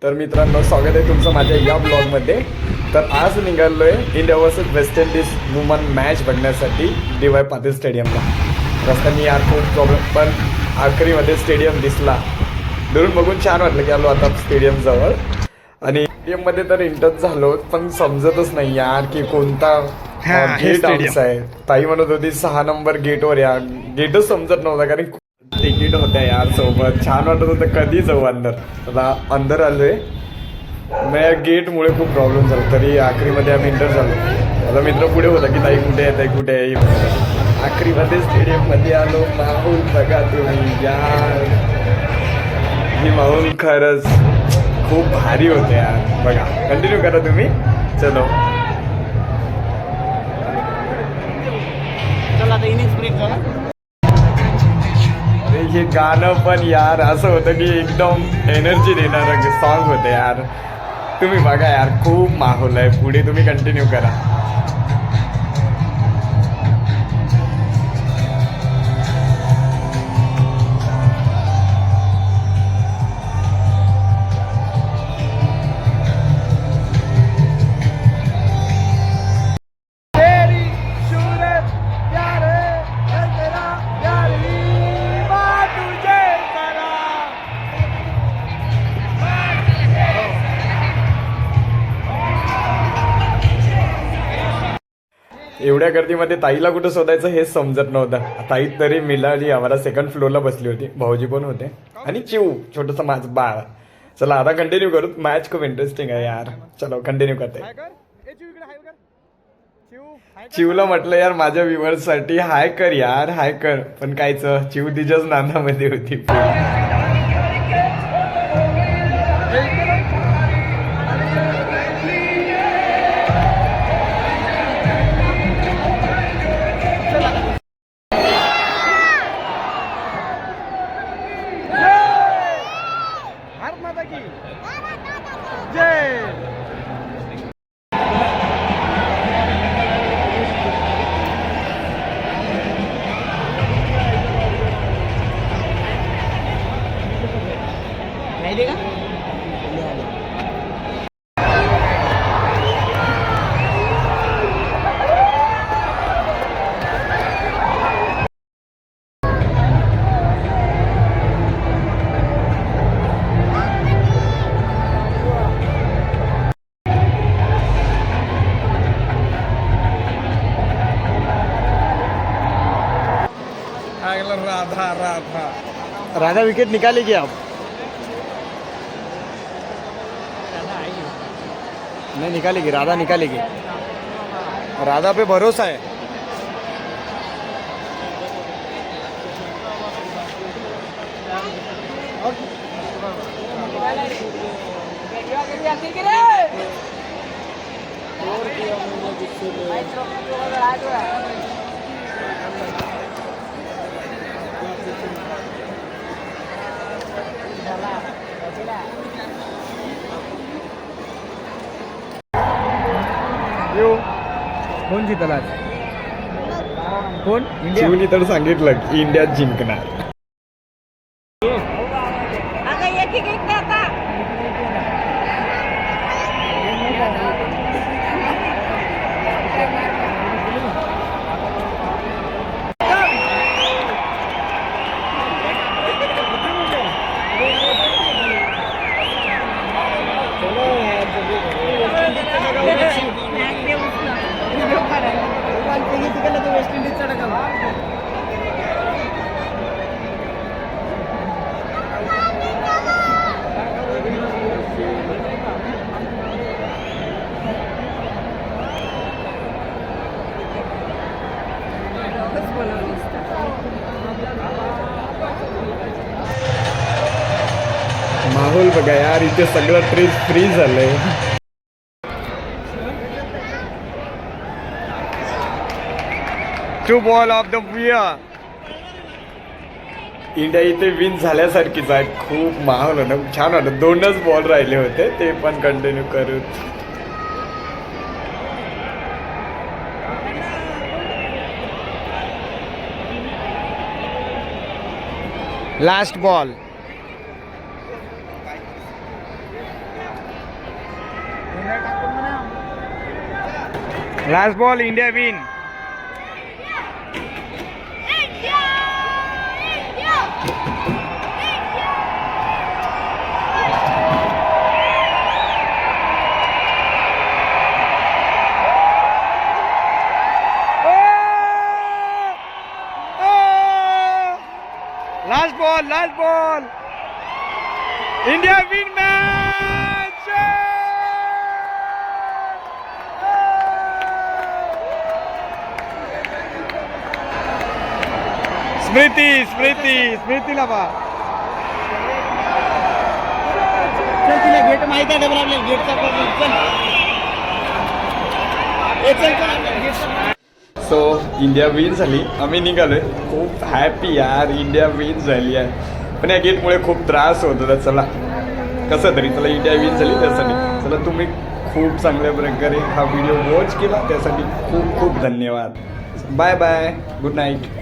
तर मित्रांनो, स्वागत आहे तुमचं माझ्या या ब्लॉगमध्ये. तर आज निघालो आहे India versus West Indies woman match बघण्यासाठी DY पाटील स्टेडियमला. रस्त्याने यार खूप प्रॉब्लेम, पण आखरीमध्ये स्टेडियम दिसला. दुरून बघून छान वाटलं की आलो आता स्टेडियमजवळ. आणि स्टेडियममध्ये तर इंटच झालो, पण समजतच नाही यार की कोणता गेट आमचा आहे. ताई म्हणत होती 6 नंबर गेटवर या. गेटच समजत नव्हता कारण तिकीट होत्या यार सोबत. छान वाटत होतं कधी जाऊ अंदर. आता अंदर आलोय. मग गेटमुळे खूप प्रॉब्लेम झाला, तरी आखरीमध्ये आम्ही इंटर झालो. माझा मित्र पुढे होता की ताई कुठे आहे, ताई कुठे आहे. आखरीमध्ये स्टेडियममध्ये आलो. माहोल बघा तुम्ही यार, ही माहोल खरंच खूप भारी होते यार. बघा, कंटिन्यू करा तुम्ही. चलो हे गाणं पण यार असं होतं की एकदम एनर्जी देणारं सॉन्ग होतं यार. तुम्ही बघा यार, खूप माहोल आहे. पुढे तुम्ही कंटिन्यू करा. एवढ्या गर्दीमध्ये ताईला कुठं शोधायचं हेच समजत नव्हतं. ताई तरी मिळाली आम्हाला. 2nd फ्लोअरला बसली होती. भाऊजी पण होते आणि चिव छोटंसं माझं बाळ. चला आता कंटिन्यू करू. मॅच खूप इंटरेस्टिंग आहे यार. चलो कंटिन्यू करते. चिवला म्हटलं यार माझ्या व्ह्युअर्ससाठी हाय कर यार, हाय कर. पण कायचं, चिव तिच्याच नांदामध्ये होती. राधा विकेट निकालेगी अब. नहीं निकालेगी, राधा निकालेगी. राधा पे भरोसा है. कोण जिंकला? कोण? चिवनी तर सांगितलं की इंडिया जिंकणार. माहोल बघा यार, इथे सगळं ट्रेस फ्री झालंय. Two ball of the year. India इथे विन झाल्यासारखीच आहे. खूप माहोल होतं, छान वाटतं. 2च बॉल राहिले होते, ते पण कंटिन्यू करू. Last ball. Last ball India win. Last ball. India win match. स्मृतीला बा. चल तिला गेट माहिती आहे डबल आपल्याला गेटचा प्रॉब्लेम. सो इंडिया विन झाली. आम्ही निघालोय. खूप हॅपी यार, इंडिया विन झाली आहे. पण या गेटमुळे खूप त्रास होत होता. चला कसं तरी चला इंडिया विन झाली त्यासाठी. चला तुम्ही खूप चांगल्या प्रकारे हा व्हिडिओ वॉच केला त्यासाठी खूप खूप धन्यवाद. Bye bye, good night.